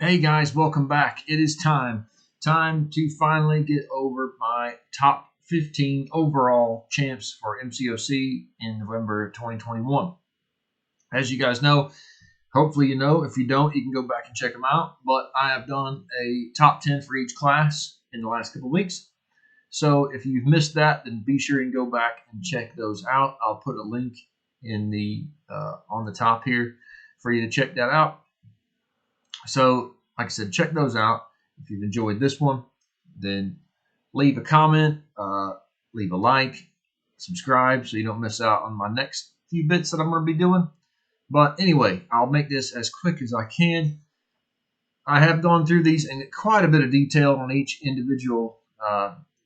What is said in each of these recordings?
Hey guys, welcome back. It is time to finally get over my top 15 overall champs for MCOC in November 2021. As you guys know, hopefully you know. If you don't, you can go back and check them out. But I have done a top 10 for each class in the last couple of weeks. So if you've missed that, then be sure and go back and check those out. I'll put a link in the on the top here for you to check that out. So, like I said, check those out. If you've enjoyed this one, then leave a comment, leave a like, subscribe so you don't miss out on my next few bits that I'm going to be doing. But anyway, I'll make this as quick as I can. I have gone through these in quite a bit of detail on each individual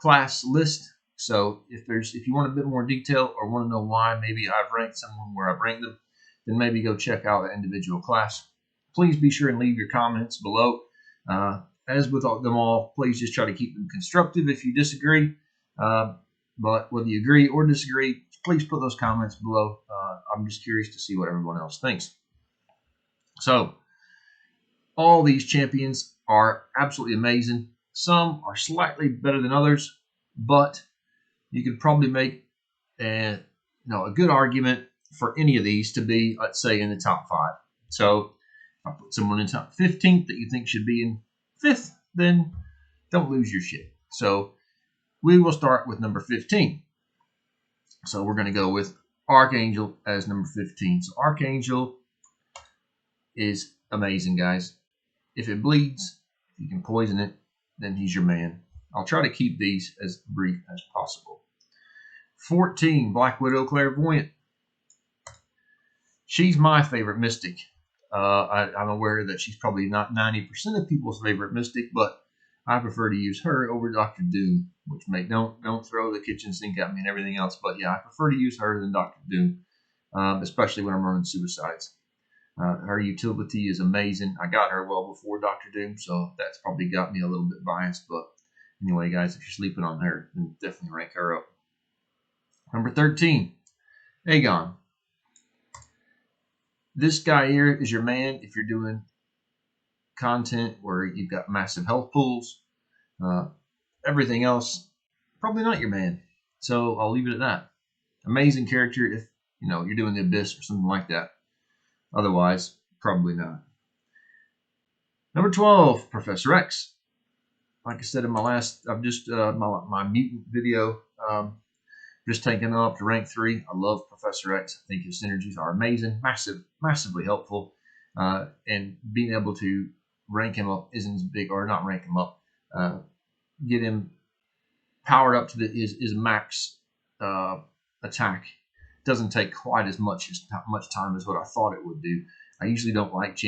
class list. So if you want a bit more detail or want to know why maybe I've ranked someone where I've ranked them, then maybe go check out the individual class. Please be sure and leave your comments below. As with them all, please just try to keep them constructive if you disagree. But whether you agree or disagree, please put those comments below. I'm just curious to see what everyone else thinks. So, all these champions are absolutely amazing. Some are slightly better than others, but you could probably make a good argument for any of these to be, let's say, in the top 5. So, if I put someone in top 15th that you think should be in 5th, then don't lose your shit. So we will start with number 15. So we're going to go with Archangel as number 15. So Archangel is amazing, guys. If it bleeds, if you can poison it, then he's your man. I'll try to keep these as brief as possible. 14, Black Widow Clairvoyant. She's my favorite mystic. I'm aware that she's probably not 90% of people's favorite mystic, but I prefer to use her over Dr. Doom, which don't throw the kitchen sink at me and everything else. But yeah, I prefer to use her than Dr. Doom, especially when I'm running suicides. Her utility is amazing. I got her well before Dr. Doom, so that's probably got me a little bit biased. But anyway, guys, if you're sleeping on her, then definitely rank her up. Number 13, Aegon. This guy here is your man if you're doing content where you've got massive health pools. Everything else, probably not your man. So I'll leave it at that. Amazing character if you're doing the Abyss or something like that. Otherwise, probably not. Number 12, Professor X. Like I said in my last, I've just my mutant video. Just taking him up to rank 3. I love Professor X. I think his synergies are amazing, massively helpful. And being able to rank him up isn't as big, or not rank him up, get him powered up to his max attack. Doesn't take quite as much time as what I thought it would do. I usually don't like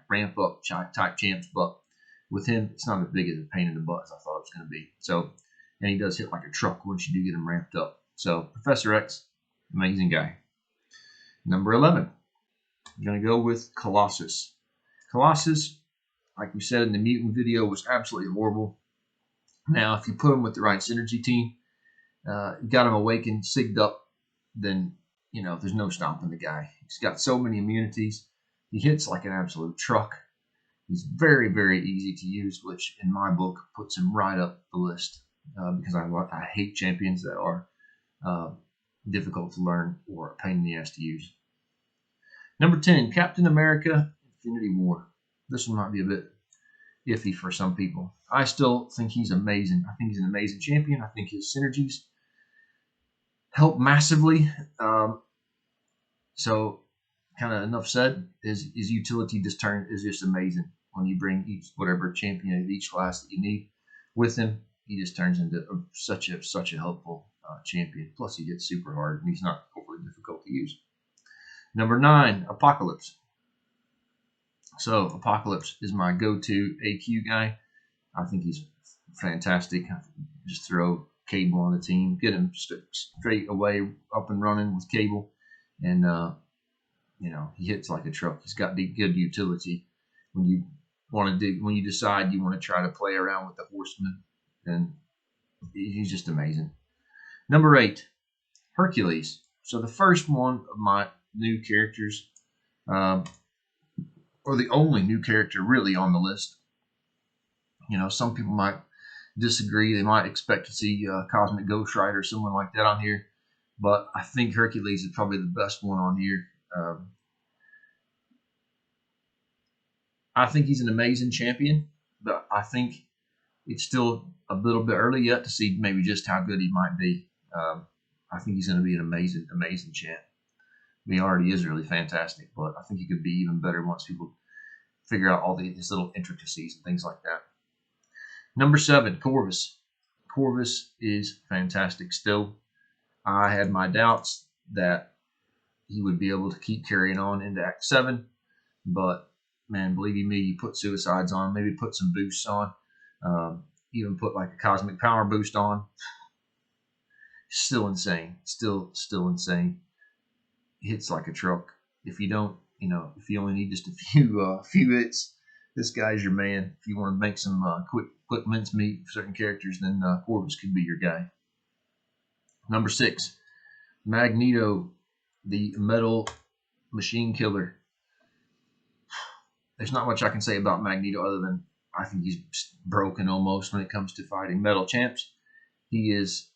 ramp up type champs, but with him, it's not as big as a pain in the butt as I thought it was going to be. So. And he does hit like a truck once you do get him ramped up. So Professor X, amazing guy. Number 11, I'm going to go with Colossus. Colossus, like we said in the mutant video, was absolutely horrible. Now, if you put him with the right synergy team, you got him awakened, sigged up, then, there's no stopping the guy. He's got so many immunities. He hits like an absolute truck. He's very, very easy to use, which in my book puts him right up the list. Because I hate champions that are difficult to learn or a pain in the ass to use. Number 10, Captain America Infinity War. This one might be a bit iffy for some people. I still think he's amazing. I think he's an amazing champion. I think his synergies help massively. So, kind of enough said. His utility is just amazing when you bring whatever champion of each class that you need with him. He just turns into such a helpful champion. Plus, he hits super hard, and he's not overly difficult to use. Number 9, Apocalypse. So, Apocalypse is my go-to AQ guy. I think he's fantastic. Just throw Cable on the team, get him straight away up and running with Cable, and he hits like a truck. He's got good utility when you decide you want to try to play around with the Horseman. And he's just amazing. Number 8, Hercules. So the first one of my new characters or the only new character really on the list. You know, some people might disagree. They might expect to see Cosmic Ghost Rider or someone like that on here. But I think Hercules is probably the best one on here. I think he's an amazing champion, but I think it's still a little bit early yet to see maybe just how good he might be. I think he's going to be an amazing, amazing champ. He already is really fantastic, but I think he could be even better once people figure out all his little intricacies and things like that. Number 7, Corvus. Corvus is fantastic still. I had my doubts that he would be able to keep carrying on into Act 7, but man, believe me, you put suicides on, maybe put some boosts on, even put like a cosmic power boost on. Still insane. Still insane. Hits like a truck. If you don't, you know, if you only need just a few hits, this guy's your man. If you want to make some quick mincemeat for certain characters, then Corvus could be your guy. Number 6, Magneto, the metal machine killer. There's not much I can say about Magneto other than I think he's broken almost when it comes to fighting metal champs. He is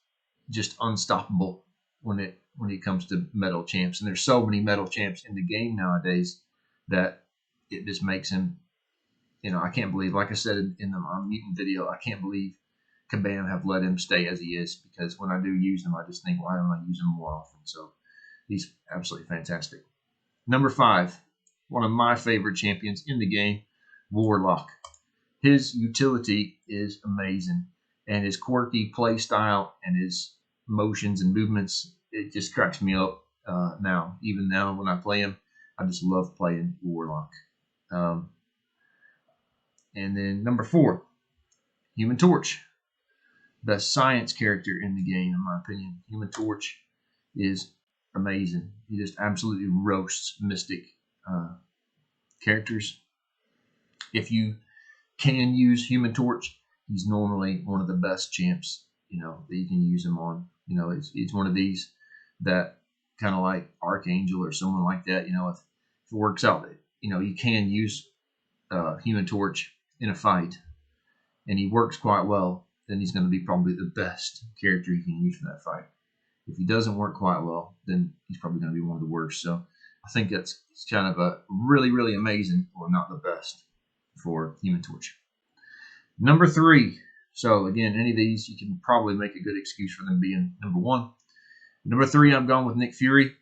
just unstoppable when it comes to metal champs. And there's so many metal champs in the game nowadays that it just makes him, you know, I can't believe, like I said in the Mutant video, I can't believe Kabam have let him stay as he is, because when I do use him, I just think, why don't I use him more often? So he's absolutely fantastic. Number 5, one of my favorite champions in the game, Warlock. His utility is amazing, and his quirky play style and his motions and movements, it just cracks me up now. Even now when I play him, I just love playing Warlock. And then number 4, Human Torch. Best science character in the game, in my opinion. Human Torch is amazing. He just absolutely roasts Mystic characters. If you can use Human Torch, he's normally one of the best champs, you know, that you can use him on. You know, it's one of these that kind of like Archangel or someone like that, you know, if it works out, you know, you can use Human Torch in a fight and he works quite well, then he's going to be probably the best character you can use for that fight. If he doesn't work quite well, then he's probably going to be one of the worst. So I think it's kind of a really, really amazing, or not the best, for Human Torch. Number 3. So again, any of these, you can probably make a good excuse for them being number 1. Number 3, I'm going with Nick Fury.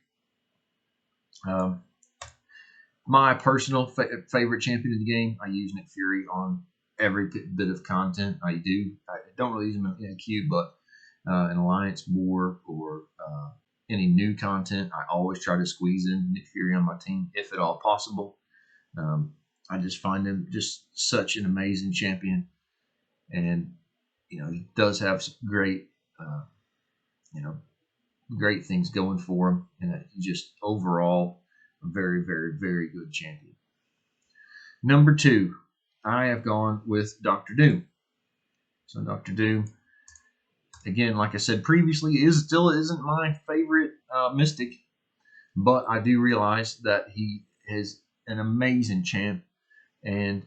My personal favorite champion of the game. I use Nick Fury on every bit of content I do. I don't really use him in a queue, but an Alliance War or any new content, I always try to squeeze in Nick Fury on my team, if at all possible. I just find him just such an amazing champion. And, you know, he does have some great, you know, great things going for him. And he's just overall a very, very, very good champion. Number 2, I have gone with Dr. Doom. So Dr. Doom, again, like I said previously, still isn't my favorite Mystic. But I do realize that he is an amazing champ. And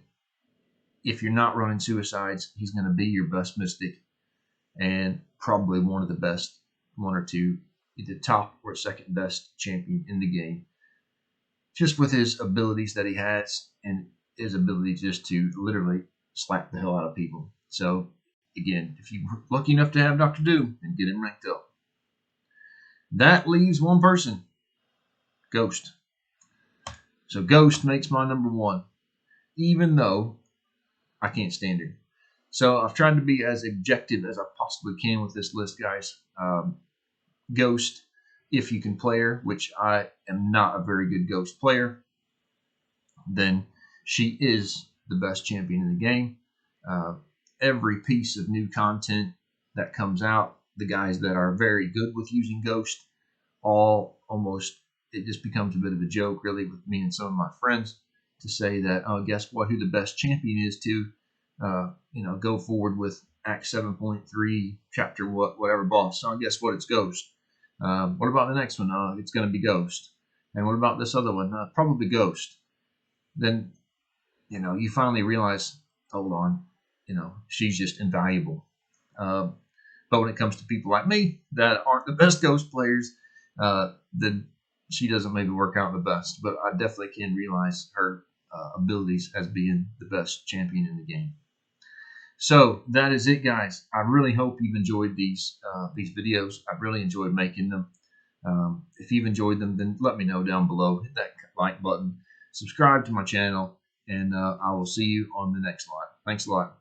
if you're not running suicides, he's going to be your best Mystic, and probably one of the best, 1 or 2, either top or second best champion in the game. Just with his abilities that he has, and his ability just to literally slap the hell out of people. So again, if you're lucky enough to have Dr. Doom, then get him ranked up. That leaves one person, Ghost. So Ghost makes my number 1, even though I can't stand her. So I've tried to be as objective as I possibly can with this list, guys. Ghost, if you can play her, which I am not a very good Ghost player, then she is the best champion in the game. Every piece of new content that comes out, the guys that are very good with using Ghost, it just becomes a bit of a joke, really, with me and some of my friends, to say that, oh, guess what, who the best champion is to, you know, go forward with Act 7.3, Chapter whatever boss. So guess what, it's Ghost. What about the next one? It's going to be Ghost. And what about this other one? Probably Ghost. Then you finally realize, hold on, she's just invaluable. But when it comes to people like me that aren't the best Ghost players, then she doesn't maybe work out the best. But I definitely can realize her abilities as being the best champion in the game. So that is it, guys. I really hope you've enjoyed these videos. I've really enjoyed making them. If you've enjoyed them, then let me know down below. Hit that like button, subscribe to my channel, and I will see you on the next live. Thanks a lot.